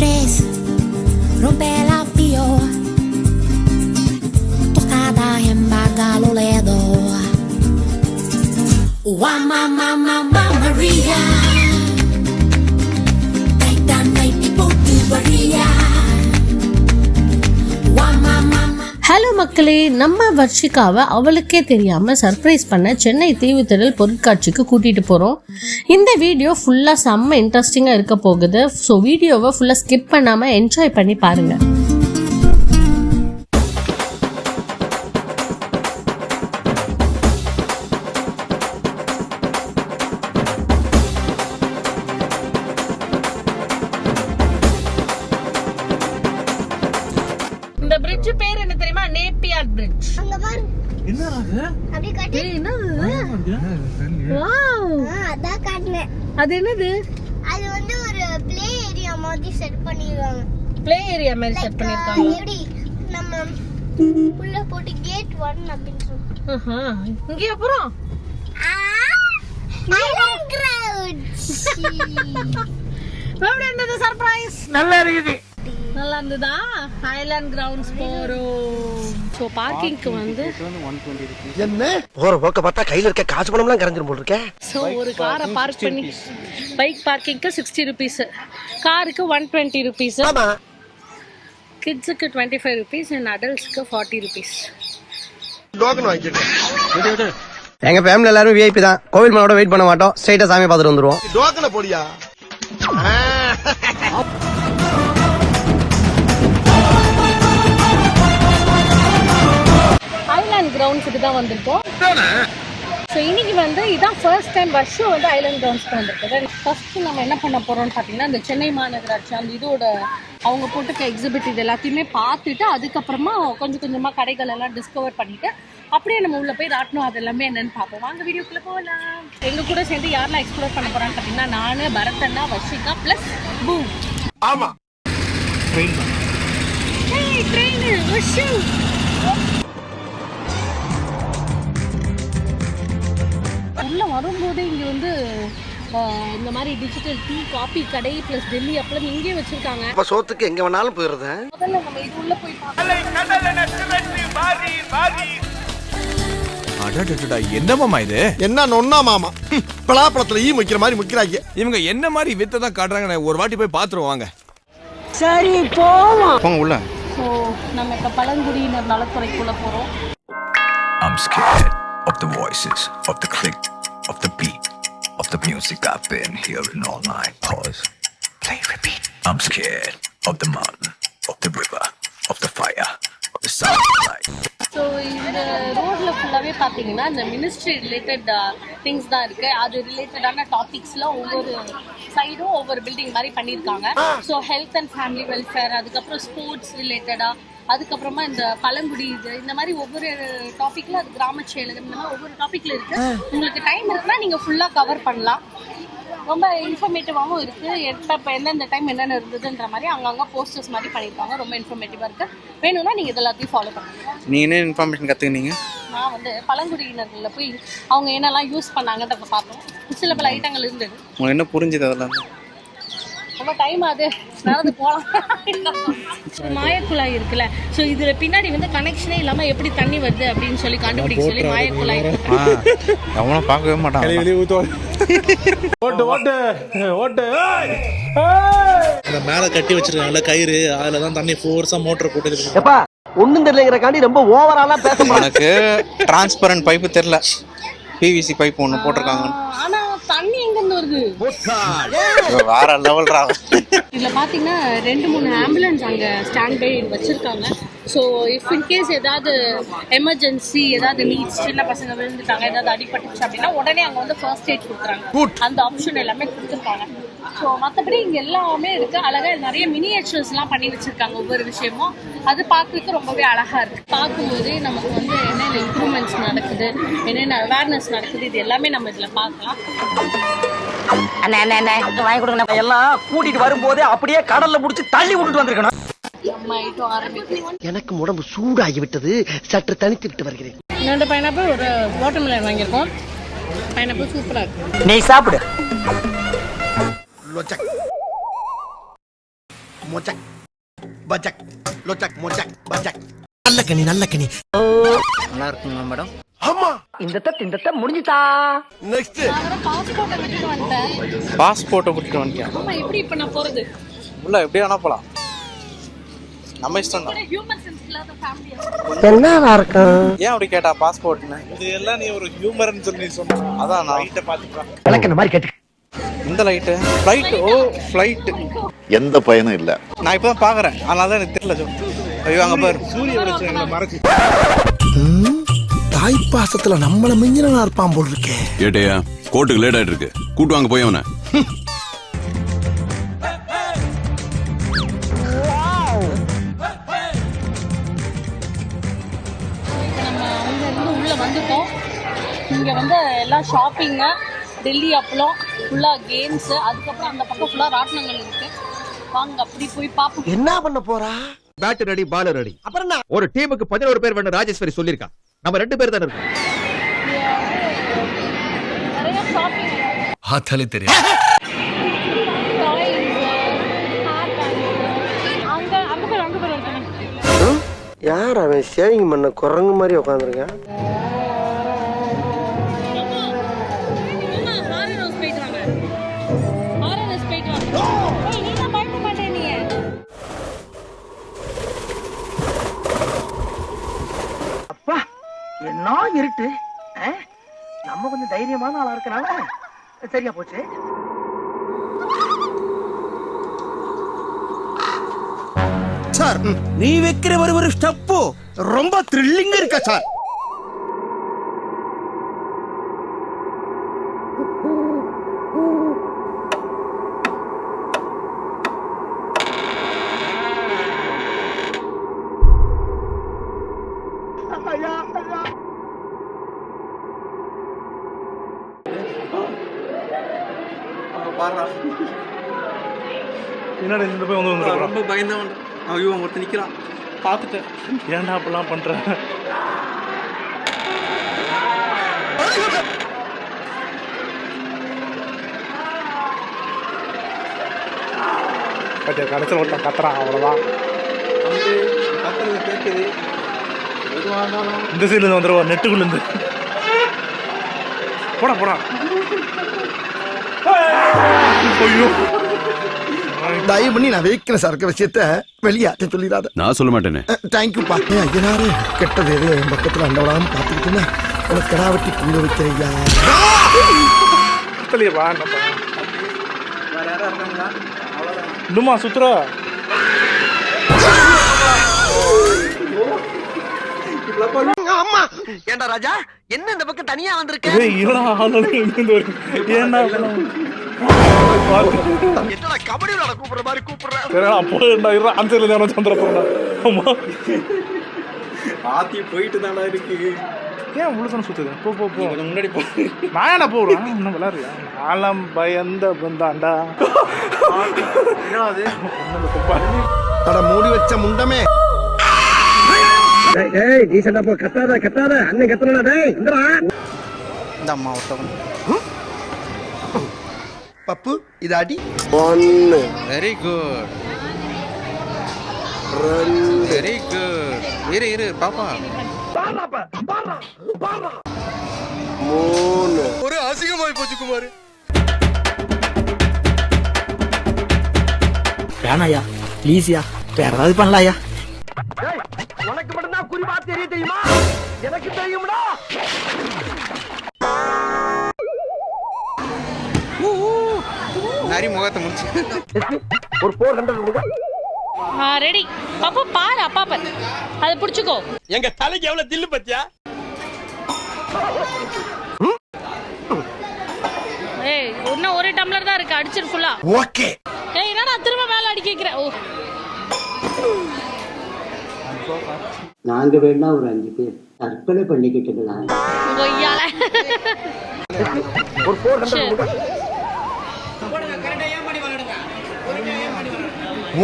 3, rompe la pio, tostada en Bagaloledo. Mamma Maria, Titanai people to Maria. Hello மக்களே, நம்ம வர்ஷிகாவை அவளுக்கே தெரியாமல் surprise பண்ண சென்னை தீவுத்திடல் பொருட்காட்சிக்கு கூட்டிகிட்டு போகிறோம். இந்த வீடியோ ஃபுல்லாக செம்ம இன்ட்ரெஸ்டிங்காக இருக்க போகுது. ஸோ வீடியோவை ஃபுல்லாக ஸ்கிப் பண்ணாமல் என்ஜாய் பண்ணி பாருங்கள். இந்த பிரிட்ஜ் பேர் என்ன தெரியுமா? Napier bridge. அங்க பாரு. என்னடா அது? அப்படியே காட்டு. என்னது? வாவ். அதான் காட்டுனே. அது என்னது? அது வந்து ஒரு ப்ளே ஏரியா மாதிரி செட் பண்ணிருக்காங்க. ப்ளே ஏரியா மாதிரி செட் பண்ணிருக்காங்க. எப்படி நம்ம உள்ள போட்டு கேட் 1 அப்படினு சொல்றோம். இங்க அப்புறம் ஐலண்ட் கிரவுண்ட்ஸ். எப்படி இருந்தது சர்ப்ரைஸ்? நல்லா இருக்குது. நல்லா இருந்ததா? ஐலாண்ட் கிரவுண்ட்ஸ் போறோம். சோ பார்க்கிங்க்கு வந்து 120 ரூபாய். என்ன போற போக்க பார்த்தா கையில இருக்க காசு பணம்லாம் கரஞ்சிரும் போல இருக்கே. சோ ஒரு காரை பார்க் பண்ணி பைக் பார்க்கிங்க்கு 60 ரூபாய், காருக்கு 120 ரூபாய். ஆமா. கிட்ஸ்க்கு 25 ரூபாய் and adultsக்கு 40 ரூபாய். டோக்கன் வாங்கிட்டேன். எங்க ஃபேமிலி எல்லாரும் விஐபி தான். கோவில் மனோட வெயிட் பண்ண மாட்டோம். ஸ்ட்ரைட்டா சாமி பார்த்துட்டு வந்துருவோம். டோக்கனை போடியா. ஐலாண்ட் கிரவுண்ட்ஸுக்கு தான் வந்திருக்கோம். ஸோ இன்னைக்கு வந்து இதான் ஃபர்ஸ்ட் டைம் வருஷம் வந்து ஐலாண்ட் கிரவுண்ட்ஸ்க்கு வந்திருக்கு. ஃபர்ஸ்ட் நம்ம என்ன பண்ண போறோம்னு பார்த்தீங்கன்னா, இந்த சென்னை மாநகராட்சி அந்த இதோட அவங்க போட்டுக்க எக்ஸிபிட் இது எல்லாத்தையுமே பார்த்துட்டு அதுக்கப்புறமா கொஞ்சம் கொஞ்சமாக கடைகள் எல்லாம் டிஸ்கவர் பண்ணிட்டு அப்படியே நம்ம உள்ள போய் ராட்டணும் அது எல்லாமே என்னன்னு பார்ப்போம். வாங்க வீடியோக்குள்ள போகலாம். எங்க கூட சேர்ந்து யாரெல்லாம் எக்ஸ்ப்ளோர் பண்ண போறான்னு பார்த்தீங்கன்னா, நானு, பரதண்ணா, வர்ஷிகா பிளஸ் பூம். ஆமா. ட்ரெயின். ஏய் ட்ரெயின் வர்ஷு. உள்ள வரும்போதே இங்கே வந்து இந்த மாதிரி டிஜிட்டல் டீ காபி கடை பிளஸ் டெல்லி அப்பளம் இங்கே வச்சிருக்காங்க. அப்ப சோத்துக்கு எங்க வேணாலும் போயிடுறது. முதல்ல நம்ம இது உள்ள போய் பார்க்கலாம். என்னமாமா இது? என்ன நொன்னா மாமா? பலாப்பழத்துல ஈ முக்கிற மாதிரி முக்கிறாங்க. இவங்க என்ன மாதிரி வித்தை தான் காட்டுறாங்க. ஒரு வாட்டி போய் பாத்துருவோம் வாங்க. சரி போவோம். போங்க உள்ள. சோ நம்ம இப்ப பழங்குடியினர் நலத்துறைக்குள்ள போறோம். I'm scared of the voices, of the click, of the beat, of the music I've been hearing all night. Pause, play, repeat. I'm scared of the mountain, of the river, of the fire, of the sound of light. So இந்த ரோட்ல ஃபுல்லாகவே பார்த்தீங்கன்னா இந்த ministry related things தான் இருக்கு. அது ரிலேட்டடான டாபிக்ஸ்ல ஒவ்வொரு சைடும் ஒவ்வொரு பில்டிங் மாதிரி பண்ணியிருக்காங்க. So health and family welfare, அதுக்கப்புறம் ஸ்போர்ட்ஸ் ரிலேட்டடா, அதுக்கப்புறமா இந்த பழங்குடி இது இந்த மாதிரி ஒவ்வொரு டாபிக்ல அது கிராம செயலகம் இந்த மாதிரி ஒவ்வொரு டாபிக்ல இருக்கு. உங்களுக்கு டைம் இருக்குன்னா நீங்க ஃபுல்லா கவர் பண்ணலாம். ரொம்ப இன்ஃபர்மேட்டிவாகவும் இருக்குது. எப்போ எந்தெந்த டைம் என்னென்ன இருந்ததுன்ற மாதிரி அங்கங்கே போஸ்டர்ஸ் மாதிரி பண்ணியிருக்காங்க. ரொம்ப இன்ஃபர்மேட்டிவாக இருக்குது. வேணும்னா நீங்கள் இது எல்லாத்தையும் ஃபாலோ பண்ணுங்கள். நீங்கள் என்ன இன்ஃபர்மேஷன் கற்றுக்கினீங்க? நான் வந்து பழங்குடியினர்களில் போய் அவங்க என்னெல்லாம் யூஸ் பண்ணாங்கன்றத பார்த்தோம். சில பல ஐட்டங்கள் இருந்தது. உங்களுக்கு என்ன புரிஞ்சுது அதெல்லாம்? ரொம்ப டைம் ஆகுது, நடந்து போகலாம். மாயக்குழாய் இருக்குல்ல, ஸோ இதில் பின்னாடி வந்து கனெக்ஷனே இல்லாமல் எப்படி தண்ணி வருது அப்படின்னு சொல்லி கண்டுபிடிக்க சொல்லி மாயக்குழாய் அவனும் பார்க்கவே மாட்டான். மேல கட்டி வச்சிருக்காங்கல்ல கயிறு, அதுலதான் தண்ணி ஃபோர்ஸா மோட்டர் போட்டு. எப்பா ஒண்ணும் தெரியலங்கறக்காண்டி ரொம்ப ஓவராலா பேச மாட்டேன். எனக்கு டிரான்ஸ்பரண்ட் பைப் தெரியல, பிவிசி பைப் ஒன்று போட்டிருக்காங்க. ஆனா தண்ணி எங்க இருந்து வருது? வேற லெவல்ரா. இதுல பாத்தீங்கன்னா 2-3 ஆம்புலன்ஸ் அங்க ஸ்டாண்ட் பை வச்சிருக்காங்க. ஸோ இஃப் இன்கேஸ் ஏதாவது எமர்ஜென்சி, ஏதாவது நீட்ஸ், சின்ன பசங்க விழுந்துட்டாங்க, ஏதாவது அடிபட்டுச்சு அப்படின்னா உடனே அங்கே வந்து ஃபர்ஸ்ட் எய்ட் கொடுக்குறாங்க. அந்த ஆப்ஷன் எல்லாமே கொடுத்துருக்காங்க. ஸோ மற்றபடி இங்கே எல்லாமே இருக்கு. அழகாக நிறைய மினியேச்சர்ஸ்லாம் பண்ணி வச்சிருக்காங்க. ஒவ்வொரு விஷயமும் அது பார்க்கறதுக்கு ரொம்பவே அழகா இருக்கு. பார்க்கும்போது நமக்கு வந்து என்னென்ன இம்ப்ரூவ்மெண்ட்ஸ் நடக்குது, என்னென்ன அவேர்னஸ் நடக்குது, இது எல்லாமே நம்ம இதில் பார்க்கலாம். வாங்கி கொடுங்க. எல்லாம் கூட்டிட்டு வரும்போது அப்படியே கடல்ல புடிச்சு தள்ளி விட்டுட்டு வந்திருக்கணும். எனக்கு உடம்பு சூடாகி விட்டது, சற்று தனித்து விட்டு வருகிறேன். 2 பைனாப்பிள், ஒரு வாட்டர்மெலன் வாங்கியிருக்கோம். பைனாப்பிள் சூப்பரா இருக்கு. நீ சாப்பிடு. மொச்சக் பஜக் லொச்சக் மொச்சக் பஜக். நல்ல கனி நல்ல கனி. நல்லா இருக்குங்க மேடம். ஆமா. இந்த முடிஞ்சுதா. நெக்ஸ்ட். நான் பாஸ்போர்ட்டை விட்டுட்டு வந்துட்டேன். பாஸ்போர்ட்டை விட்டுட்டு வந்துட்டியா? ஆமா, எப்படி இப்போ நான் போறது? உள்ள எப்படி வேணா போலாம், நம்ம இஷ்டம் தான். ஹியூமன் சென்ஸ் இல்லாத ஃபேமிலி. என்னவா இருக்கும்? ஏன் அப்படி கேட்டா பாஸ்போர்ட்னு? இது எல்லாம் நீ ஒரு ஹியூமர்னு சொல்லி சொன்ன. அதான் நான் லைட்டை பார்த்துக்கலாம். விளக்குன மாதிரி கேட்டு. இந்த லைட்டு ஃப்ளைட். ஓ ஃப்ளைட். எந்த பயனும் இல்லை. நான் இப்போ தான் பார்க்குறேன், அதனால தான் எனக்கு தெரியல. ஐயோ அங்கே பாரு, சூரிய வெளிச்சம் மறக்கு. தாய் பாசத்துல நம்மள மிஞ்சினா இருப்பான் போல் இருக்கே. ஏட்டையா கோர்ட்டுக்கு லேட் ஆயிட்டு இருக்கு, கூட்டு வாங்க போய் அவனை. உள்ள வந்துட்டோம். இங்க வந்து எல்லாம் ஷாப்பிங்கு, டெல்லி அப்பளம், ஃபுல்லா கேம்ஸ், அதுக்கப்புறம் அந்த பக்கம் ஃபுல்லா ராட்டினங்கள் இருக்கு. வாங்க அப்படி போய் பார்ப்போம். என்ன பண்ண போறா? பேட் ரெடி பால் ரெடி. அப்புறம் என்ன? ஒரு டீமுக்கு 11 பேர் வேணும் ராஜேஸ்வரி சொல்லிருக்கா. நம்ம 2 பேர் தான இருக்கோம். நிறைய ஷாப்பிங், ஆத்தாலே தெரியும். அங்க பேர் இருக்காங்க. யார் அவன் ஷேவிங் பண்ண குரங்கு மாதிரி உட்காந்துருக்கான்? அப்பா என்ன இருட்டு. நம்ம கொஞ்சம் தைரியமான ஆளா இருக்கனால சரியா போச்சு. சார், நீ வைக்கிற ஒரு ஸ்டெப்பு ரொம்ப த்ரில்லிங்கா இருக்கா சார். என்னடா இந்த போய் வந்து ரொம்ப பயந்தவன். ஐயோ ஒருத்தர் நிற்கிறான், பார்த்துட்டேன். ஏன்டா அப்படிலாம் பண்ற? கடைசியில் ஒருத்தன் கத்துறான், அவ்வளோதான். கேட்குது. இந்த சைட்லேருந்து வந்துடுவா, நெட்டுக்குள்ளேருந்து. போடா போடா. ஐயோ, தயவு பண்ணி நான் வைக்கிற சரக்கு விஷயத்த வெளியாட்ட சொல்லிடாத. நான் சொல்ல மாட்டேனே. தேங்க்யூப்பா. ஐயனாரு கெட்டது எது என் பக்கத்துல அண்டவடாம பாத்துக்கிட்டேன்னா உனக்கு கடாவட்டி கூட வைக்கிறையா. சுத்தலையப்பா. வேற யாரா இருக்காங்களா? அவ்வளோதான். இன்னுமா சுத்துறா? அம்மா ஏண்டா ராஜா, என்ன இந்த பக்கம் தனியா வந்திருக்க? என்னடா கபடி விளையாட கூப்பிடுற மாதிரி கூப்பிடுற? ஆத்தி போயிட்டு தானே இருக்கு. ஏன் உள்ள தானே சுத்துது? போ போ போ, முன்னாடி போ. நான் என்ன போடுறேன்? இன்னும் விளையாடுறியா? ஆலம் பயந்த பந்தாண்டா. அட மூடி வச்ச முண்டமே. இந்த அம்மா ஒருத்தவன். பப்பு இது அடி. Very good, very good. இரு பாப்பா. ஒரு அசிங்கமாய் போச்சு குமார். வேணாயா ப்ளீஸ்யா, வேற ஏதாவது பண்ணலாயா? உனக்கு மட்டும்தான் குறிப்பா தெரியுமா? எனக்கு தெரியும்டா. நரி முகத்தை முடிச்சு ஒரு 400 ரெடி பாப்பா, பாரு அப்பா பாரு, அதை பிடிச்சுக்கோ. எங்க தலைக்கு எவ்வளவு தில்லு பத்தியா? ஏய் இன்னும் ஒரு டம்ளர் தான் இருக்கு, அடிச்சிரு ஃபுல்லா. ஓகே. ஏய் என்னடா திரும்ப மேல அடிக்க வைக்கிற? ஓ நாங்க வேணா ஒரு 5 பேர் தற்கொலை பண்ணிக்கிட்டுங்களா? கொய்யால ஒரு 400.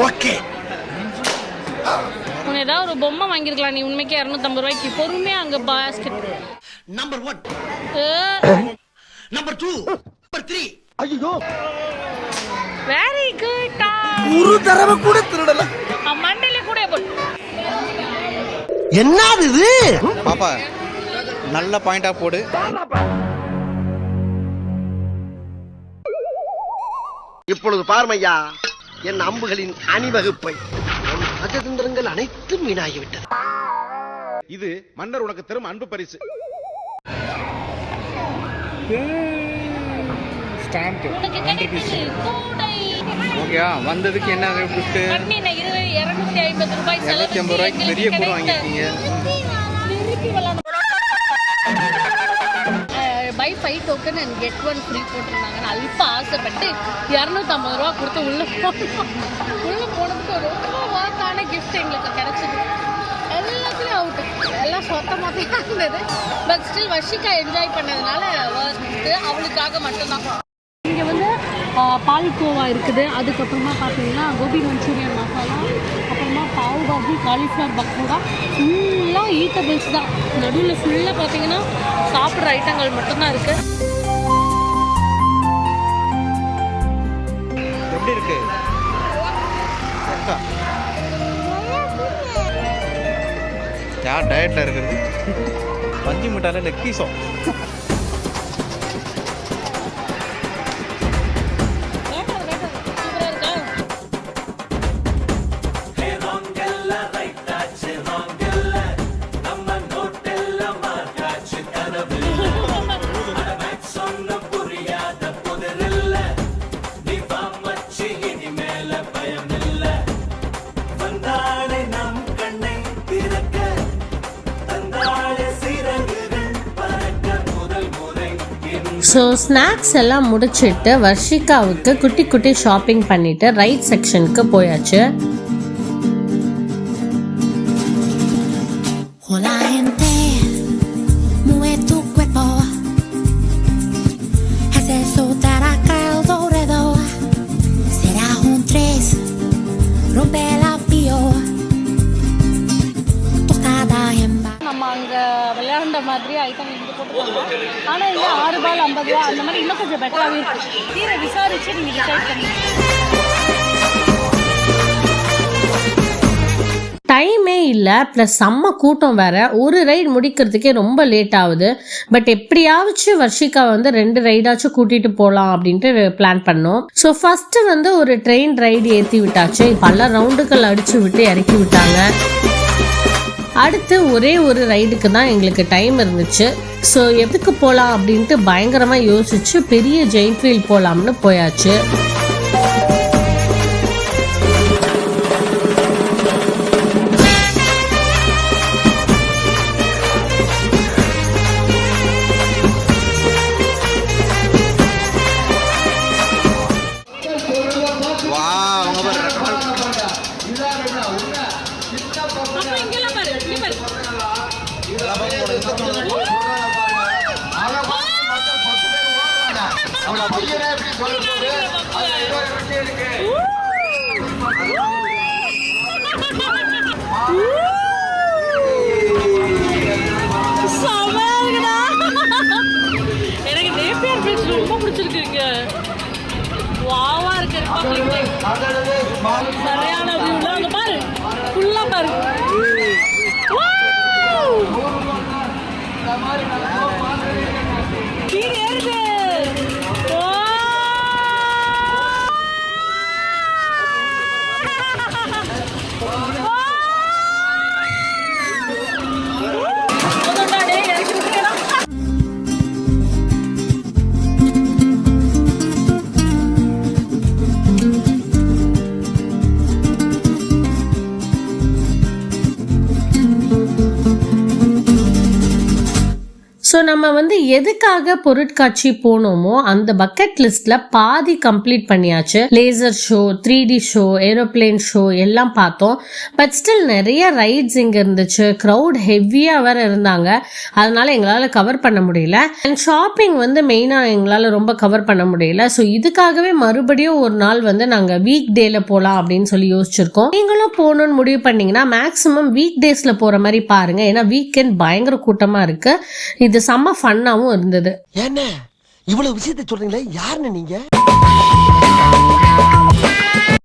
ஓகே. உன்னை ஏதாவது ஒரு பொம்மை வாங்கிருக்கலாம் நீ. உண்மைக்கு 250 ரூபாய்க்கு பொறுமையா அங்க பாஸ்கெட். Number 1, number 2, number 3. ஐயோ, வெரி குட். ஒரு தடவை கூட என்னது இது? பாப்பா நல்ல பாயிண்டா போடு. இப்பொழுது பார்மையா என் அம்புகளின் அணிவகுப்பை. ராஜதந்திரங்கள் அனைத்தும் வீணாகிவிட்டது. இது மன்னர் உனக்கு தரும் அன்பு பரிசு. உனக்கு கிடைக்குது கூடை. ஓகேயா வந்ததுக்கு என்ன கிஃப்ட்? கண்ணின 250 ரூபாய் செலவு 250 ரூபாய்க்கு பெரிய கூடை வாங்கிருக்கீங்க. Buy 5 token and get 1 free போட்டிருந்தாங்க. நான் அல்ப ஆசைப்பட்டு 250 ரூபா கொடுத்து உள்ள போனதுக்கு ரொம்ப ஒர்த்தான கிஃப்ட் எங்களுக்கு கிடைச்சது. எல்லாத்துலேயும் அவுட்டு, எல்லாம் சொத்தமாக தான் இருந்தது. பட் ஸ்டில் வர்ஷிகா என்ஜாய் பண்ணதுனால ஒர்த்து அவளுக்காக மட்டும்தான். இங்கே வந்து பால்கோவா இருக்குது. அதுக்கப்புறமா பார்த்தீங்கன்னா கோபி மஞ்சூரியன் மசாலா, அப்புறமா பாவ் பாஜி, காலிஃப்ளவர் பக்கோடா, ஃபுல்லாக ஈட்டபிள்ஸ் தான். நடுவில் ஃபுல்லாக பார்த்தீங்கன்னா சாப்பிட்ற ஐட்டங்கள் மட்டும்தான் இருக்குது. எப்படி இருக்கு? யார் டயட்ல இருக்குது? பஞ்சு மிட்டால லெக் பீஸும். ஸோ ஸ்நாக்ஸ் எல்லாம் முடிச்சுட்டு வர்ஷிகாவுக்கு குட்டி குட்டி ஷாப்பிங் பண்ணிட்டு ரைட் செக்ஷனுக்கு போயாச்சு. Hola gente, mueve tu cuerpo, haz eso acá alrededor. Será un 3, rompe la pio, tostada en நம்ம அங்கே விளையாண்ட மாதிரி ஐட்டம் இங்கே போட்டுருக்காங்க. ஆனால் இங்கே 6 பால் 50 ரூபா அந்த மாதிரி இன்னும் கொஞ்சம் பெட்டராகவே இருக்குது. தீர விசாரிச்சு நீங்கள் டிசைட் பண்ணுங்க. டைமே இல்லை, ப்ளஸ் செம்ம கூட்டம் வேறு. ஒரு ரைடு முடிக்கிறதுக்கே ரொம்ப லேட் ஆகுது. பட் எப்படியாச்சும் வர்ஷிகா வந்து 2 ரைடாச்சும் கூட்டிகிட்டு போகலாம் அப்படின்ட்டு பிளான் பண்ணோம். ஸோ ஃபஸ்ட்டு வந்து ஒரு ட்ரெயின் ரைடு ஏற்றி விட்டாச்சு. பல ரவுண்டுகள் அடித்து விட்டு இறக்கி விட்டாங்க. அடுத்து ஒரே ஒரு ரைடுக்கு தான் எங்களுக்கு டைம் இருந்துச்சு. ஸோ எதுக்கு போகலாம் அப்படின்ட்டு பயங்கரமாக யோசிச்சு பெரிய ஜெயின்ட் வீல் போகலாம்னு போயாச்சு. எனக்கு நேப்பியர் பிரிட்ஜ் ரொம்ப பிடிச்சிருக்கு. வாவா இருக்கு. சரியான வியூல அங்க பாரு, ஃபுல்லா பாரு. ஸோ நம்ம வந்து எதுக்காக பொருட்காட்சி போனோமோ அந்த பக்கெட் லிஸ்ட்ல பாதி கம்ப்ளீட் பண்ணியாச்சு. Laser show, 3D show, aeroplane show எல்லாம் பார்த்தோம். பட் ஸ்டில் நிறைய ரைட்ஸ் இங்க இருந்துச்சு. க்ரௌட் ஹெவியா வேற இருந்தாங்க. அதனால எங்களால கவர் பண்ண முடியல. அண்ட் ஷாப்பிங் வந்து மெயினா எங்களால ரொம்ப கவர் பண்ண முடியல. ஸோ இதுக்காகவே மறுபடியும் ஒரு நாள் வந்து நாங்க வீக் டேல போலாம் அப்படின்னு சொல்லி யோசிச்சிருக்கோம். நீங்களும் போகணும்னு முடிவு பண்ணீங்கன்னா மேக்சிமம் வீக் டேஸ்ல போற மாதிரி பாருங்க. ஏன்னா வீக்கெண்ட் பயங்கர கூட்டமா இருக்கு. இது செம்ம ஃபன்னாவும் இருந்தது. என்ன இவ்வளவு விஷயத்தை சொல்றீங்களே, யாருன்னு நீங்க?